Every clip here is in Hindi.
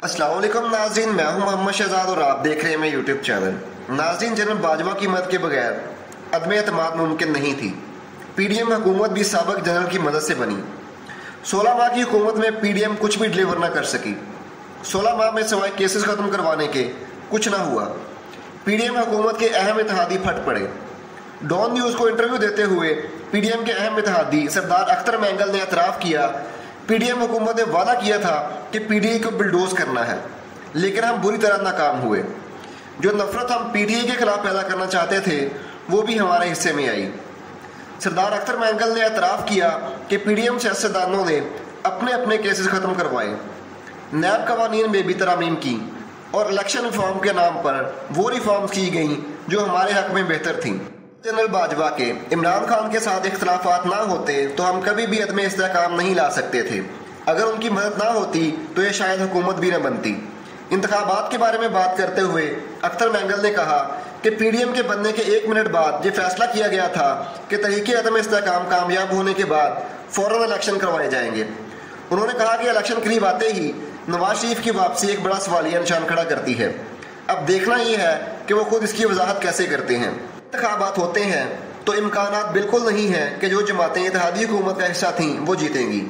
अस्सलाम वालेकुम नाज़रीन, मैं हूं मोहम्मद शहजाद और आप देख रहे हैं मेरा यूट्यूब चैनल। नाज़रीन, जनरल बाजवा की मदद के बगैर अदम एतमाद मुमकिन नहीं थी। पीडीएम हुकूमत भी साबिक जनरल की मदद से बनी। 16 माह की हुकूमत में पीडीएम कुछ भी डिलीवर ना कर सकी। 16 माह में सिवाय केसेस खत्म करवाने के कुछ ना हुआ। पीडीएम हुकूमत के अहम इत्तेहादी फट पड़े। डॉन न्यूज़ को इंटरव्यू देते हुए पीडीएम के अहम इत्तेहादी सरदार अख्तर मैंगल ने एतराफ़ किया, पीडीएम हुकूमत ने वादा किया था कि पीडीए को बुलडोज करना है, लेकिन हम बुरी तरह नाकाम हुए। जो नफरत हम पीडीए के खिलाफ पैदा करना चाहते थे वो भी हमारे हिस्से में आई। सरदार अख्तर मैंगल ने एतराफ़ किया कि पीडीएम सियासतदानों ने अपने अपने केसेस ख़त्म करवाए, नैब कवानीन में भी तरामीम की और इलेक्शन रिफॉर्म के नाम पर वो रिफॉर्म्स की गई जो हमारे हक में बेहतर थीं। जनरल बाजवा के इमरान खान के साथ इख्तलाफात ना होते तो हम कभी भी अदम इस्तेहकाम नहीं ला सकते थे। अगर उनकी मदद ना होती तो ये शायद हुकूमत भी न बनती। इंतखाबात के बारे में बात करते हुए अख्तर मैंगल ने कहा कि पीडीएम के बनने के 1 मिनट बाद ये फैसला किया गया था कि तरीके अदम इस्तेहकाम कामयाब होने के बाद फ़ौरन इलेक्शन करवाए जाएंगे। उन्होंने कहा कि इलेक्शन करीब आते ही नवाज शरीफ की वापसी एक बड़ा सवालिया निशान खड़ा करती है। अब देखना यह है कि वो खुद इसकी वजाहत कैसे करते हैं। इंतखाबात होते हैं तो इम्कानात बिल्कुल नहीं है कि जो जमातें इत्तेहादी हुकूमत का हिस्सा थीं वो जीतेंगी।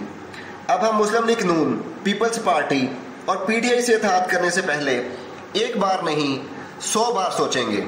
अब हम मुस्लिम लीग नून, पीपल्स पार्टी और पीटीआई से इत्तेहाद करने से पहले एक बार नहीं 100 बार सोचेंगे।